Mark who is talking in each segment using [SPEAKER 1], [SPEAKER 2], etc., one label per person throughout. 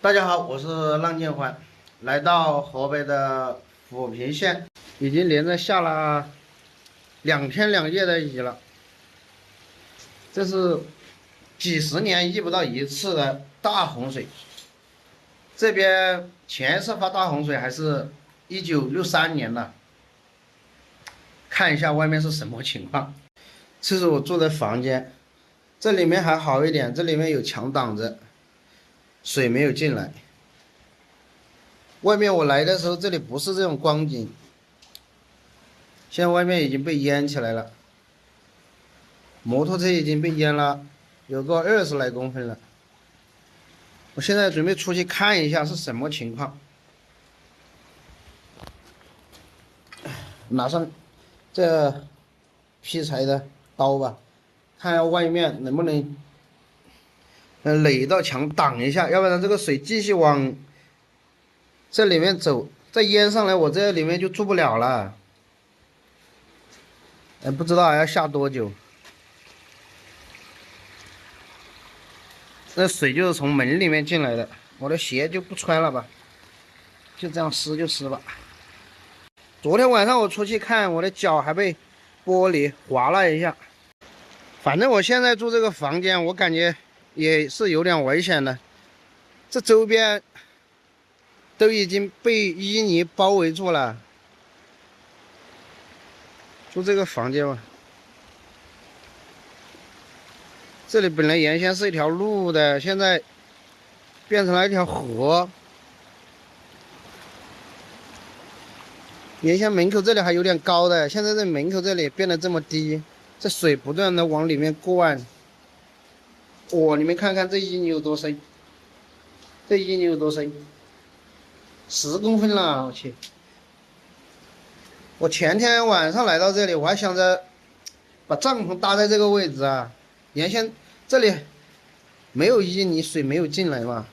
[SPEAKER 1] 大家好，我是浪建欢，来到河北的抚平县，已经连着下了2天2夜的雨了，这是几十年遇不到一次的大洪水。这边前一次发大洪水还是1963年了，看一下外面是什么情况。这是我住的房间，这里面还好一点，这里面有墙挡着，水没有进来。外面我来的时候，这里不是这种光景，现在外面已经被淹起来了，摩托车已经被淹了，有个20来公分了。我现在准备出去看一下是什么情况，拿上这劈柴的刀吧，看下外面能不能垒一道墙挡一下，要不然这个水继续往这里面走，再淹上来，我这里面就住不了了。不知道还要下多久。那水就是从门里面进来的，我的鞋就不穿了吧，就这样湿就湿吧。昨天晚上我出去看，我的脚还被玻璃划了一下。反正我现在住这个房间，我感觉也是有点危险的。这周边都已经被淤泥包围住了。住这个房间吧。这里本来原先是一条路的，现在变成了一条河。原先门口这里还有点高的，现在这门口这里变得这么低，这水不断的往里面灌。哇，你们看看这淤泥有多深？这淤泥有多深？10公分了，我去！我前天晚上来到这里，我还想着把帐篷搭在这个位置啊。原先这里没有淤泥，水没有进来嘛。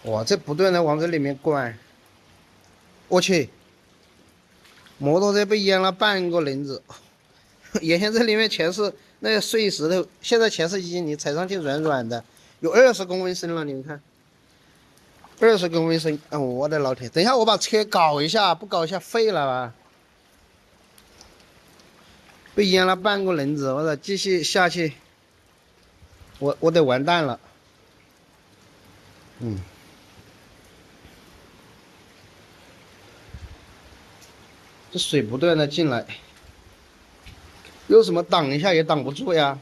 [SPEAKER 1] 哇，这不断的往这里面灌，我去！摩托车被淹了半个轮子，原先这里面全是那个碎石头，现在全是淤泥，踩上去软软的，有20公分深了，你们看，20公分深。哦，我的老天！等一下我把车搞一下，不搞一下废了吧？被淹了半个轮子，我操！继续下去，我得完蛋了。这水不断的进来，有什么挡一下也挡不住呀。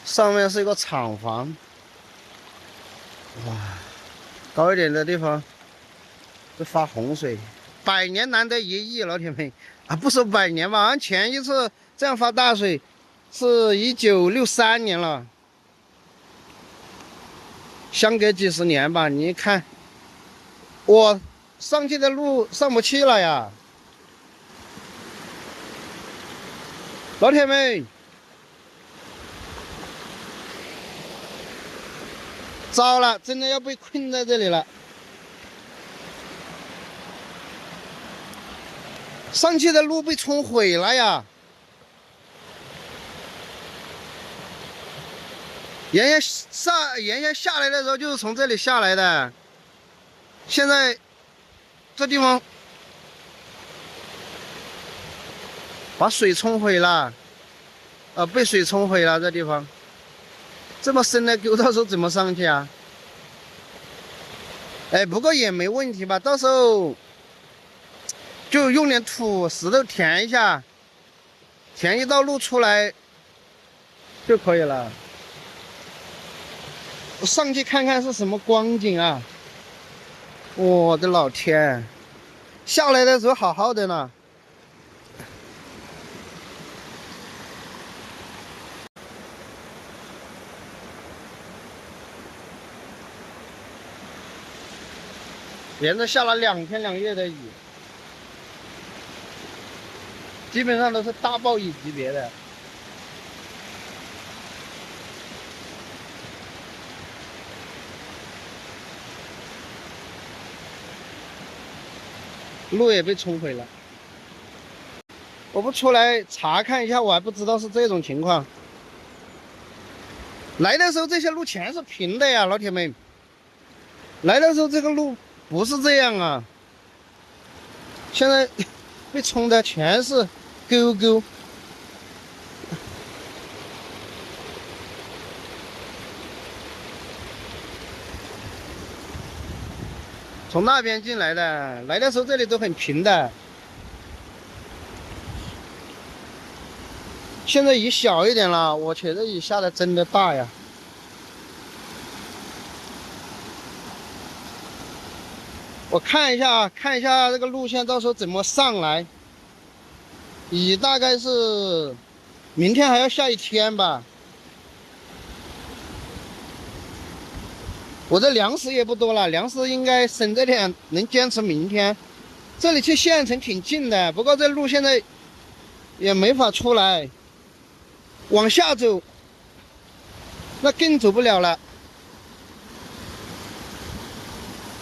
[SPEAKER 1] 上面是一个厂房，哇，高一点的地方就发洪水，100年难得一遇，老铁们啊，不说100年吧，好像前一次这样发大水是1963年了，相隔几十年吧。你看，我上去的路上不去了呀，老铁们。糟了，真的要被困在这里了。上去的路被冲毁了呀！原先下来的时候就是从这里下来的，现在这地方把水冲毁了，被水冲毁了，这地方。这么深的沟，到时候怎么上去啊？不过也没问题吧，到时候就用点土石头填一下，填一道路出来就可以了。我上去看看是什么光景啊！我的老天，下来的时候好好的呢。连着下了2天2夜的雨，基本上都是大暴雨级别的。路也被冲毁了。我不出来查看一下，我还不知道是这种情况。来的时候这些路全是平的呀，老铁们。来的时候这个路不是这样啊，现在被冲的全是沟沟。从那边进来的，来的时候这里都很平的，现在雨小一点了。我去，这雨下的真的大呀！我看一下，看一下这个路线，到时候怎么上来。雨大概是明天还要下一天吧。我这粮食也不多了，粮食应该省着点，能坚持明天。这里去县城挺近的，不过这路现在也没法出来。往下走，那更走不了了。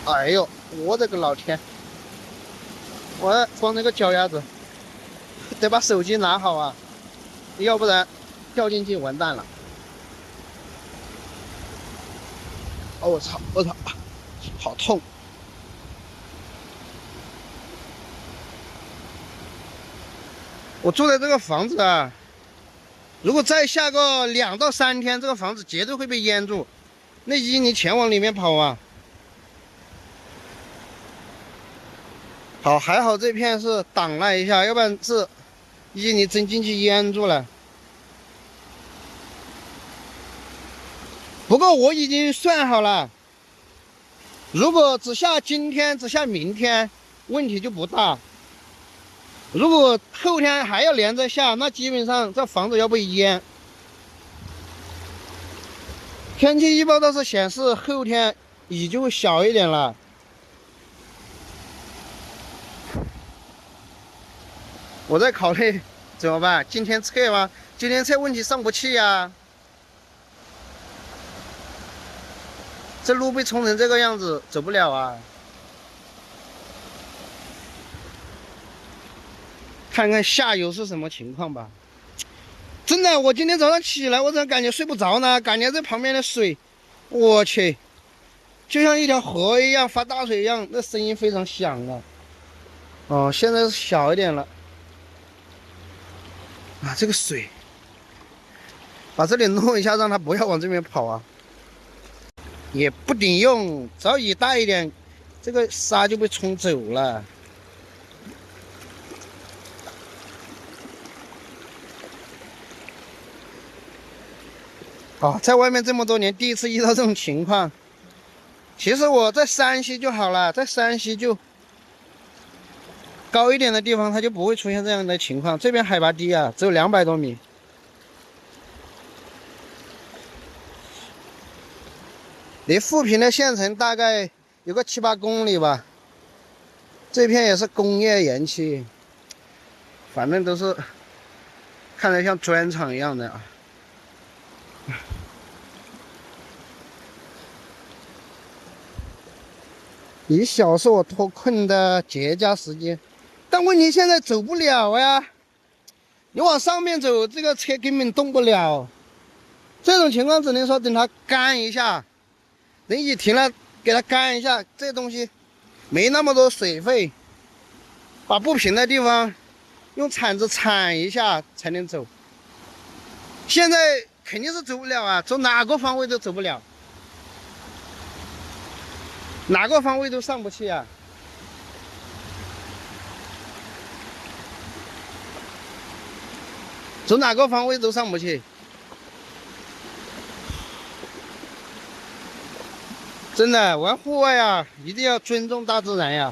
[SPEAKER 1] 哎呦，我的个老天！我光那个脚丫子，得把手机拿好啊，要不然掉进去完蛋了。哦，我操！我操！好痛！我住的这个房子啊，如果再下个2到3天，这个房子绝对会被淹住。那淤泥全往里面跑啊！好，还好这片是挡了一下，要不然是淤泥真进去淹住了。不过我已经算好了，如果只下今天，只下明天，问题就不大。如果后天还要连着下，那基本上这房子要被淹。天气预报倒是显示后天雨就会小一点了。我在考虑怎么办？今天测吗？今天测问题上不去呀。这路被冲成这个样子，走不了啊！看看下游是什么情况吧。真的，我今天早上起来，我怎么感觉睡不着呢？感觉这旁边的水，我去，就像一条河一样，发大水一样，那声音非常响的。哦，现在是小一点了。啊，这个水，把这里弄一下，让它不要往这边跑啊。也不顶用，只要雨大一点，这个沙就被冲走了。哦，在外面这么多年，第一次遇到这种情况。其实我在山西就好了，在山西就高一点的地方，它就不会出现这样的情况。这边海拔低啊，只有200多米。离富平的县城大概有个7、8公里吧。这片也是工业园区，反正都是看着像砖厂一样的啊。雨小是我脱困的绝佳时间，但问题现在走不了呀。你往上面走，这个车根本动不了。这种情况只能说等它干一下，等雨停了，给它干一下。这东西没那么多水费，把不平的地方用铲子铲一下才能走。现在肯定是走不了啊，走哪个方位都走不了。哪个方位都上不去啊！走哪个方位都上不去，真的，玩户外啊，一定要尊重大自然呀。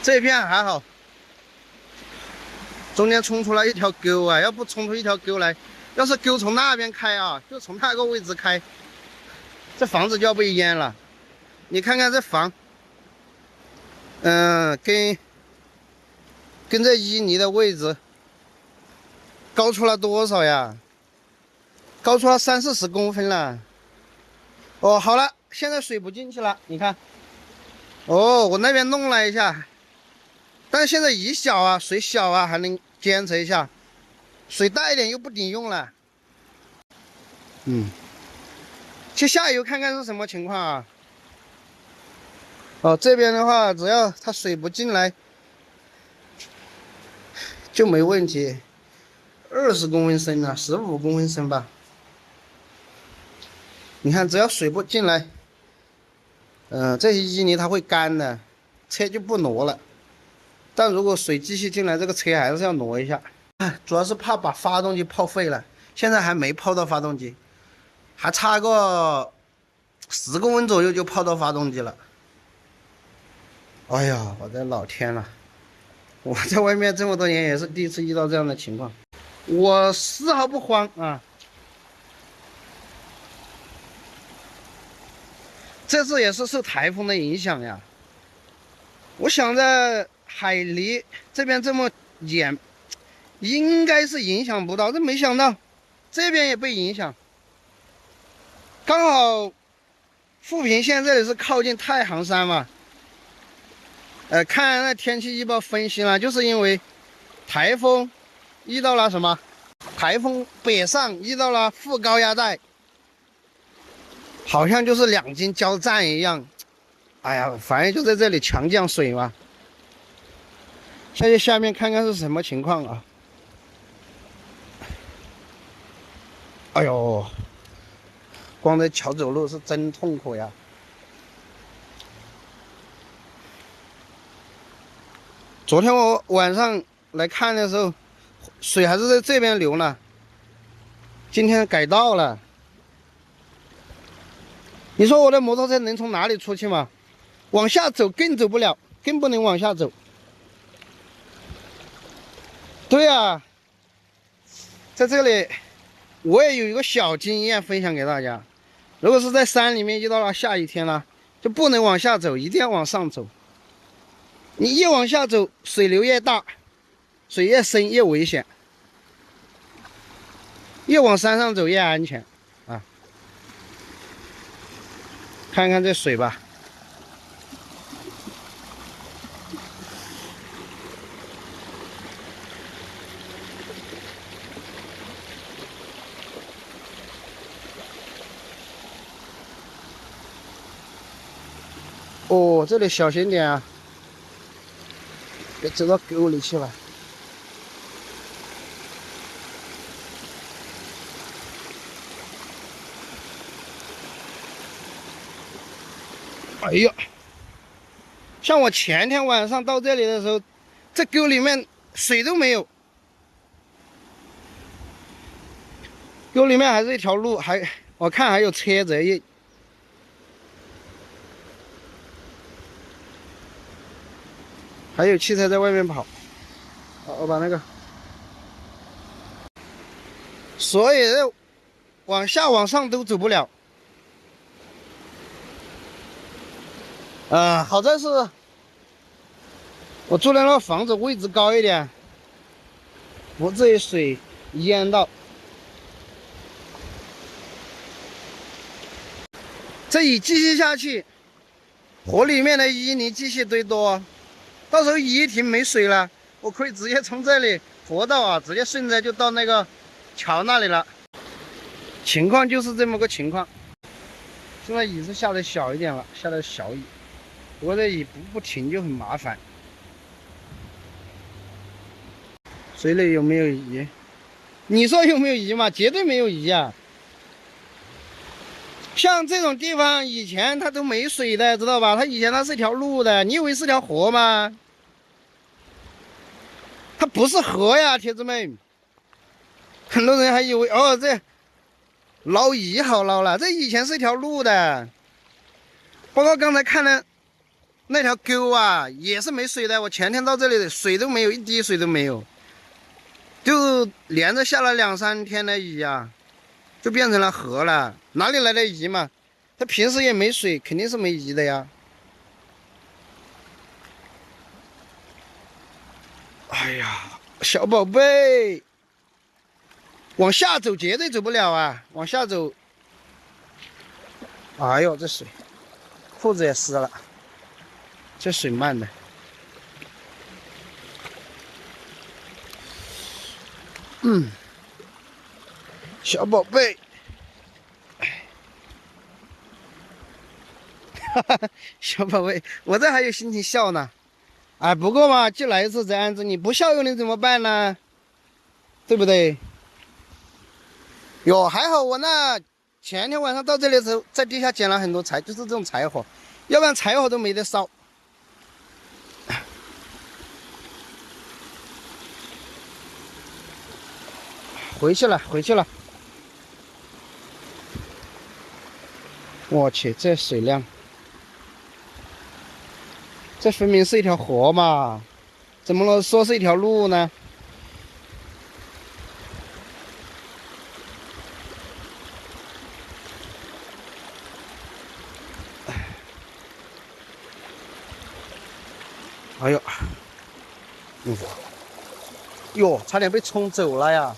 [SPEAKER 1] 这片还好，中间冲出来一条沟啊，要不冲出一条沟来，要是沟从那边开啊，就从那个位置开，这房子就要被淹了。你看看这房，跟这淤泥的位置高出了多少呀？高出了30、40公分了。哦，好了，现在水不进去了，你看。哦，我那边弄了一下，但是现在雨小啊，水小啊，还能坚持一下。水大一点又不顶用了。去下游看看是什么情况啊？哦，这边的话，只要它水不进来就没问题。20公分深啊，15公分深吧。你看，只要水不进来，这些淤泥它会干的，车就不挪了。但如果水继续进来，这个车还是要挪一下。主要是怕把发动机泡废了，现在还没泡到发动机，还差个10公分左右就泡到发动机了。哎呀，我的老天了！我在外面这么多年也是第一次遇到这样的情况，我丝毫不慌啊。这次也是受台风的影响呀。我想在海离这边这么远，应该是影响不到，这没想到这边也被影响。刚好富平县这里是靠近太行山嘛。看那天气预报分析了，就是因为台风遇到了什么？台风北上遇到了副高压带，好像就是两军交战一样。哎呀，反正就在这里强降水嘛。下去下面看看是什么情况啊？哎呦，光这桥走路是真痛苦呀！昨天我晚上来看的时候，水还是在这边流呢。今天改道了，你说我的摩托车能从哪里出去吗？往下走更走不了，更不能往下走。对啊，在这里我也有一个小经验分享给大家。如果是在山里面遇到了下雨天了，就不能往下走，一定要往上走。你越往下走，水流越大，水越深越危险。越往山上走越安全啊！看看这水吧。哦，这里小心点啊，别走到沟里去了。哎呀，像我前天晚上到这里的时候，这沟里面水都没有，沟里面还是一条路，我看还有车辙印。还有汽车在外面跑。好，我把那个，所以往下往上都走不了。好在是我住的那个房子位置高一点，不至于水淹到。这雨继续下去，河里面的淤泥继续堆多，到时候雨一停没水了，我可以直接从这里河道啊，直接顺着就到那个桥那里了。情况就是这么个情况。现在雨是下的小一点了，下的小雨，不过这雨不停就很麻烦。水里有没有鱼？你说有没有鱼嘛？绝对没有鱼啊！像这种地方以前它都没水的，知道吧？它以前它是一条路的，你以为是条河吗？它不是河呀，铁子们。很多人还以为哦，这捞鱼好捞了，这以前是一条路的。包括刚才看的那条沟啊，也是没水的。我前天到这里，水都没有，一滴水都没有，就连着下了2、3天的雨啊，就变成了河了。哪里来的鱼嘛？它平时也没水，肯定是没鱼的呀。哎呀，小宝贝，往下走绝对走不了啊！往下走，哎呦，这水，裤子也湿了，这水慢的。小宝贝，哈哈，小宝贝，我这还有心情笑呢。哎，不过嘛，既来是这样子，你不笑又能怎么办呢？对不对？哟，还好我那前天晚上到这里的时候，在地下捡了很多柴，就是这种柴火，要不然柴火都没得烧。回去了，回去了。我去，这水量，这分明是一条河嘛，怎么能说是一条路呢？哎呦，哟，差点被冲走了呀！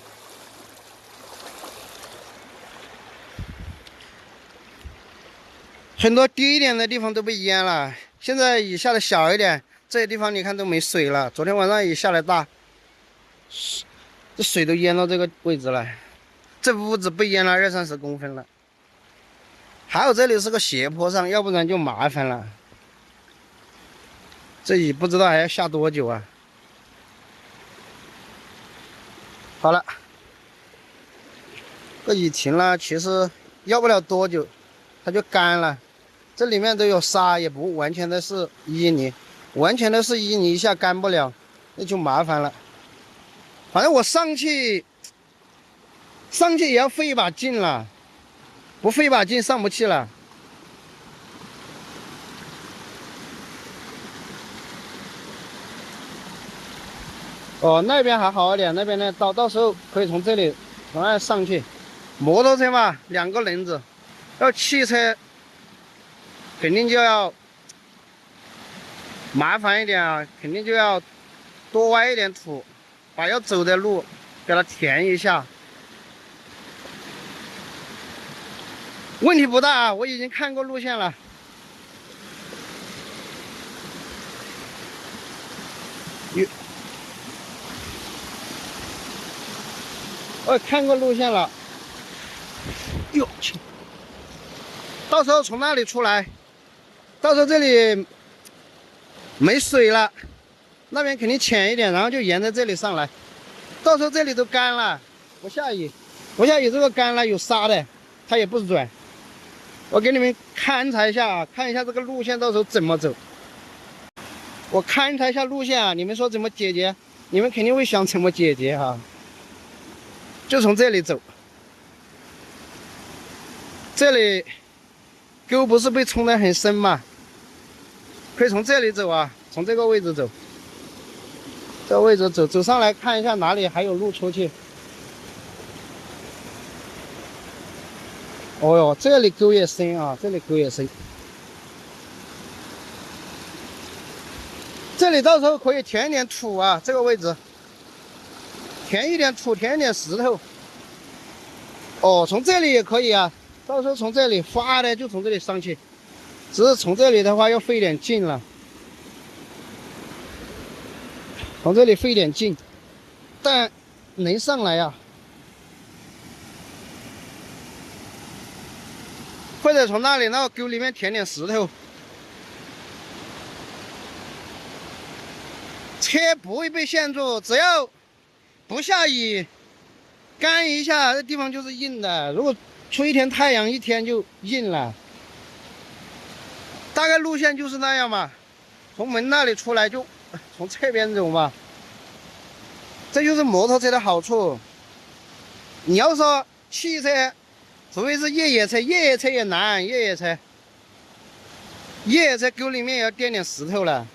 [SPEAKER 1] 很多低一点的地方都被淹了，现在雨下的小一点，这些地方你看都没水了。昨天晚上雨下的大，这水都淹到这个位置了，这屋子被淹了20-30公分了。还有这里是个斜坡上，要不然就麻烦了。这雨不知道还要下多久啊！好了，这雨停了，其实要不了多久，它就干了。这里面都有沙，也不完全的是淤泥，完全的是淤泥，一下干不了，那就麻烦了。反正我上去也要费一把劲了，不费一把劲上不去了。哦，那边还好一点，那边呢，到时候可以从这里从那上去。摩托车嘛，2个轮子，要汽车肯定就要麻烦一点啊，肯定就要多挖一点土，把要走的路给它填一下。问题不大啊，我已经看过路线了。我看过路线了。哟去！到时候从那里出来，到时候这里没水了，那边肯定浅一点，然后就沿着这里上来。到时候这里都干了，不下雨，这个干了有沙的，它也不软。我给你们勘察一下啊，看一下这个路线到时候怎么走。我勘察一下路线啊，你们说怎么解决？你们肯定会想怎么解决哈。就从这里走，这里沟不是被冲得很深嘛，可以从这里走啊，从这个位置走，这个位置走上来看一下哪里还有路出去。哦哟，这里沟也深啊，这里沟也深。这里到时候可以填一点土啊，这个位置填一点土，填一点石头。哦，从这里也可以啊，到时候从这里发的就从这里上去，只是从这里的话要费点劲了，从这里费点劲，但能上来呀。或者从那里那个沟里面填点石头，车不会被陷住，只要不下雨，干一下，这地方就是硬的。如果出一天太阳，一天就硬了。大概路线就是那样嘛，从门那里出来就从这边走嘛。这就是摩托车的好处。你要说汽车，除非是越野车，越野车也难，越野车沟里面也要垫点石头了，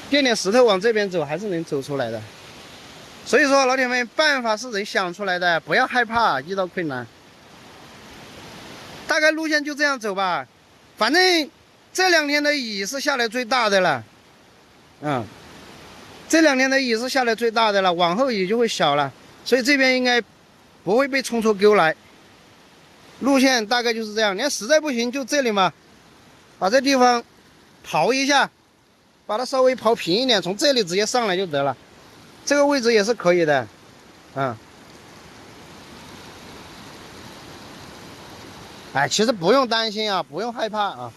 [SPEAKER 1] 垫点石头往这边走还是能走出来的。所以说，老铁们，办法是人想出来的，不要害怕遇到困难。大概路线就这样走吧，反正这2天的雨是下来最大的了，这2天的雨是下来最大的了，往后雨就会小了，所以这边应该不会被冲出沟来。路线大概就是这样，你要实在不行就这里嘛，把这地方刨一下，把它稍微刨平一点，从这里直接上来就得了。这个位置也是可以的，啊。哎，其实不用担心啊，不用害怕啊，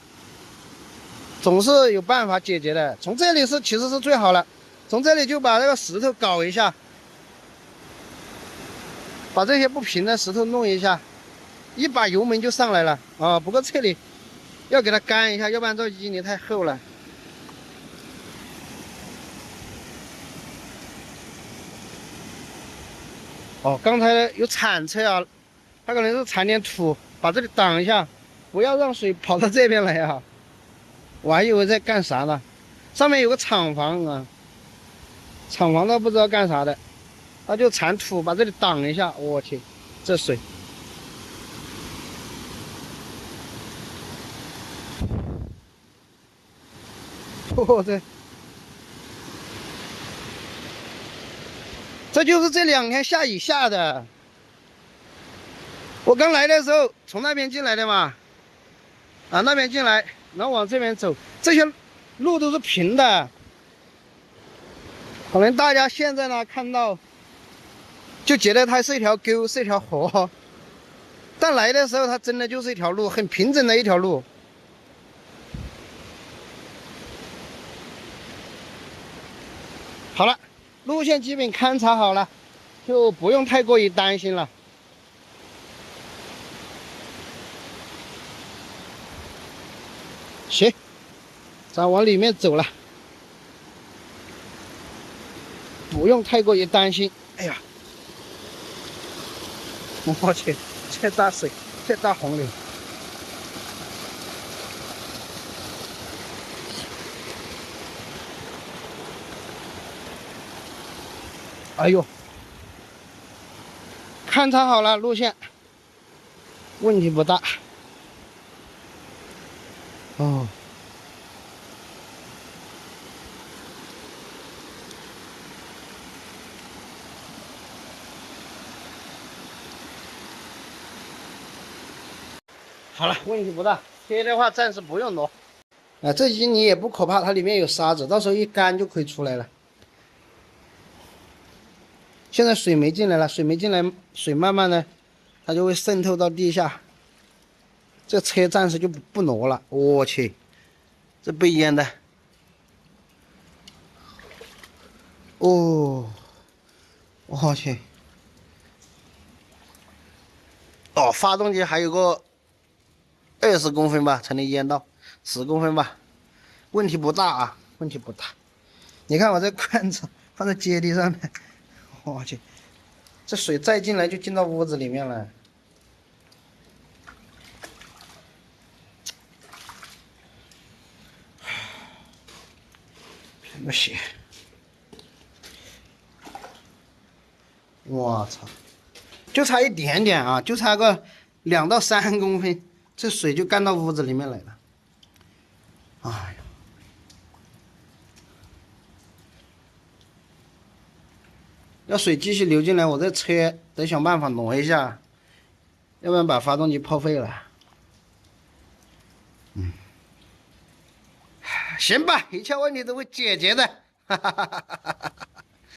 [SPEAKER 1] 总是有办法解决的。从这里其实是最好了，从这里就把这个石头搞一下，把这些不平的石头弄一下，一把油门就上来了啊。不过这里要给它干一下，要不然这淤泥太厚了。哦，刚才有铲车啊，它可能是铲点土，把这里挡一下，不要让水跑到这边来啊。我还以为在干啥呢，上面有个厂房啊，厂房都不知道干啥的，他就铲土把这里挡一下。我去，这水，哦对，这就是这2天下雨下的。我刚来的时候从那边进来的嘛，啊那边进来，然后往这边走，这些路都是平的。可能大家现在呢看到，就觉得它是一条沟，是一条河，但来的时候它真的就是一条路，很平整的一条路。好了，路线基本勘察好了，就不用太过于担心了。行，咱往里面走了，不用太过于担心。哎呀，我去，这大水，这大洪流！哎呦，勘察好了路线，问题不大。哦。好了，问题不大，贴的话暂时不用挪。啊，这淤泥也不可怕，它里面有沙子，到时候一干就可以出来了。现在水没进来了，水没进来，水慢慢的，它就会渗透到地下。这车暂时就不挪了。我去，这被淹的。哦，我去。哦，发动机还有个20公分吧，才能淹到10公分吧，问题不大啊，问题不大。你看我这罐子放在阶梯上面，我去，这水再进来就进到屋子里面了。贫个血！我操，就差一点点啊，就差个2到3公分，这水就干到屋子里面来了。哎呀！要水继续流进来，我这车得想办法挪一下，要不然把发动机泡废了。行吧，一切问题都会解决的。哈哈哈哈哈哈。